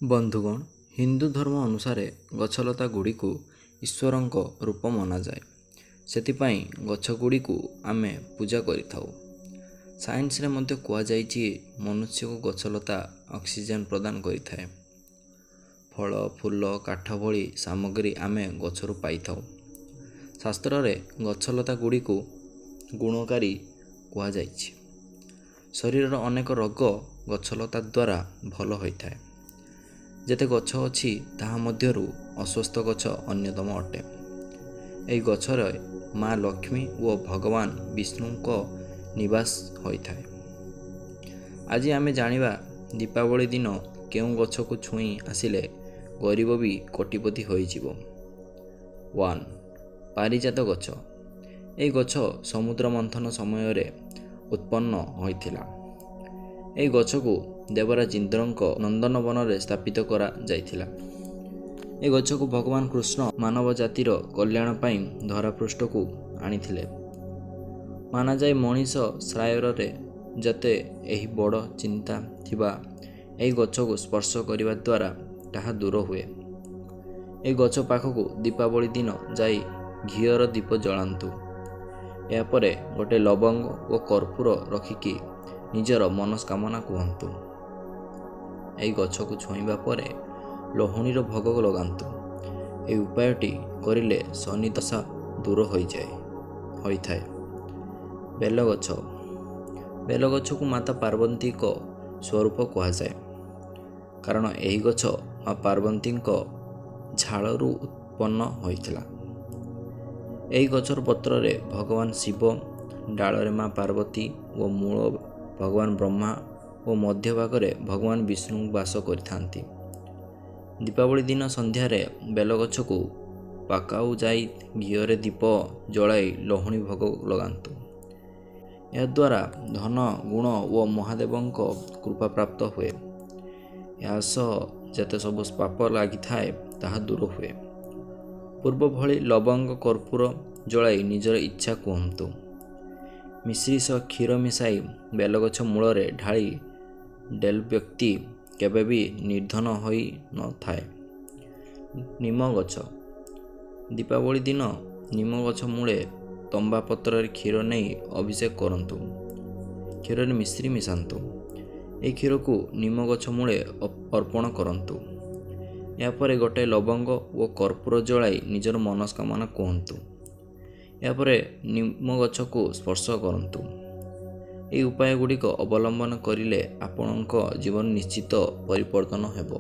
ବନ୍ଧୁଗଣ, ହିନ୍ଦୁ ଧର୍ମ ଅନୁସାରେ ଗଛଲତା ଗୁଡ଼ିକୁ ଈଶ୍ୱରଙ୍କ ରୂପ ମନାଯାଏ। ସେଥିପାଇଁ ଗଛଗୁଡ଼ିକୁ ଆମେ ପୂଜା କରିଥାଉ। ସାଇନ୍ସରେ ମଧ୍ୟ କୁହାଯାଇଛି ମନୁଷ୍ୟକୁ ଗଛଲତା ଅକ୍ସିଜେନ୍ ପ୍ରଦାନ କରିଥାଏ। ଫଳ, ଫୁଲ, କାଠ ଭଳି ସାମଗ୍ରୀ ଆମେ ଗଛରୁ ପାଇଥାଉ। ଶାସ୍ତ୍ରରେ ଗଛଲତା ଗୁଡ଼ିକୁ ଗୁଣକାରୀ କୁହାଯାଇଛି। ଶରୀରର ଅନେକ ରୋଗ ଗଛଲତା ଦ୍ୱାରା ଭଲ ହୋଇଥାଏ। ଯେତେ ଗଛ ଅଛି ତାହା ମଧ୍ୟରୁ ଅଶ୍ୱତ୍ଥ ଗଛ ଅନ୍ୟତମ ଅଟେ। ଏହି ଗଛରେ ମା ଲକ୍ଷ୍ମୀ ଓ ଭଗବାନ ବିଷ୍ଣୁଙ୍କ ନିବାସ ହୋଇଥାଏ। ଆଜି ଆମେ ଜାଣିବା ଦୀପାବଳି ଦିନ କେଉଁ ଗଛକୁ ଛୁଇଁ ଆସିଲେ ଗରିବ ବି କୋଟିପତି ହୋଇଯିବ। 1. ପାରିଜାତ ଗଛ। ଏହି ଗଛ ସମୁଦ୍ର ମନ୍ଥନ ସମୟରେ ଉତ୍ପନ୍ନ ହୋଇଥିଲା। ଏହି ଗଛକୁ ଦେବରାଜ ଇନ୍ଦ୍ରଙ୍କ ନନ୍ଦନବନରେ ସ୍ଥାପିତ କରାଯାଇଥିଲା। ଏହି ଗଛକୁ ଭଗବାନ କୃଷ୍ଣ ମାନବ ଜାତିର କଲ୍ୟାଣ ପାଇଁ ଧରାପୃଷ୍ଠକୁ ଆଣିଥିଲେ। ମାନାଯାଏ ମଣିଷ ଶ୍ରାୟରେ ଯେତେ ଏହି ବଡ଼ ଚିନ୍ତା ଥିବା ଏହି ଗଛକୁ ସ୍ପର୍ଶ କରିବା ଦ୍ୱାରା ତାହା ଦୂର ହୁଏ। ଏହି ଗଛ ପାଖକୁ ଦୀପାବଳି ଦିନ ଯାଇ ଘିଅର ଦୀପ ଜଳାନ୍ତୁ। ଏହାପରେ ଗୋଟିଏ ଲବଙ୍ଗ ଓ କର୍ପୂର ରଖିକି ନିଜର ମନସ୍କାମନା କୁହନ୍ତୁ। ଏହି ଗଛକୁ ଛୁଇଁବା ପରେ ଲହୁଣୀର ଭୋଗ ଲଗାନ୍ତୁ। ଏହି ଉପାୟଟି କରିଲେ ଶନି ଦଶା ଦୂର ହୋଇଥାଏ। ବେଲଗଛ। ବେଲଗଛକୁ ମାତା ପାର୍ବତୀଙ୍କ ସ୍ୱରୂପ କୁହାଯାଏ, କାରଣ ଏହି ଗଛ ମା ପାର୍ବତୀଙ୍କ ଝାଳରୁ ଉତ୍ପନ୍ନ ହୋଇଥିଲା। ଏହି ଗଛର ପତ୍ରରେ ଭଗବାନ ଶିବ, ଡାଳରେ ମା ପାର୍ବତୀ ଓ ମୂଳ ଭଗବାନ ବ୍ରହ୍ମା ଓ ମଧ୍ୟଭାଗରେ ଭଗବାନ ବିଷ୍ଣୁ ବାସ କରିଥାନ୍ତି। ଦୀପାବଳି ଦିନ ସନ୍ଧ୍ୟାରେ ବେଲଗଛକୁ ପାକାଉ ଯାଇ ଘିଅରେ ଦୀପ ଜଳାଇ ଲହୁଣୀ ଭୋଗ ଲଗାନ୍ତୁ। ଏହାଦ୍ୱାରା ଧନ, ଗୁଣ ଓ ମହାଦେବଙ୍କ କୃପା ପ୍ରାପ୍ତ ହୁଏ। ଏହା ସହ ଯେତେ ସବୁ ପାପ ଲାଗିଥାଏ ତାହା ଦୂର ହୁଏ। ପୂର୍ବ ଭଳି ଲବଙ୍ଗ, କର୍ପୂର ଜଳାଇ ନିଜର ଇଚ୍ଛା କୁହନ୍ତୁ। ମିଶ୍ରି ସହ କ୍ଷୀର ମିଶାଇ ବେଲଗଛ ମୂଳରେ ଢାଳି ଦେଲେ ବ୍ୟକ୍ତି କେବେ ବି ନିର୍ଧନ ହୋଇ ନଥାଏ। ନିମ ଗଛ। ଦୀପାବଳି ଦିନ ନିମ ଗଛ ମୂଳେ ତମ୍ବା ପତ୍ରରେ କ୍ଷୀର ନେଇ ଅଭିଷେକ କରନ୍ତୁ। କ୍ଷୀରରେ ମିଶ୍ରି ମିଶାନ୍ତୁ। ଏହି କ୍ଷୀରକୁ ନିମ ଗଛ ମୂଳେ ଅର୍ପଣ କରନ୍ତୁ। ଏହାପରେ ଗୋଟାଏ ଲବଙ୍ଗ ଓ କର୍ପୂର ଜଳାଇ ନିଜର ମନସ୍କାମନା କୁହନ୍ତୁ। ଏହାପରେ ନିମ ଗଛକୁ ସ୍ପର୍ଶ କରନ୍ତୁ। ଏହି ଉପାୟ ଗୁଡ଼ିକ ଅବଲମ୍ବନ କରିଲେ ଆପଣଙ୍କ ଜୀବନ ନିଶ୍ଚିତ ପରିବର୍ତ୍ତନ ହେବ।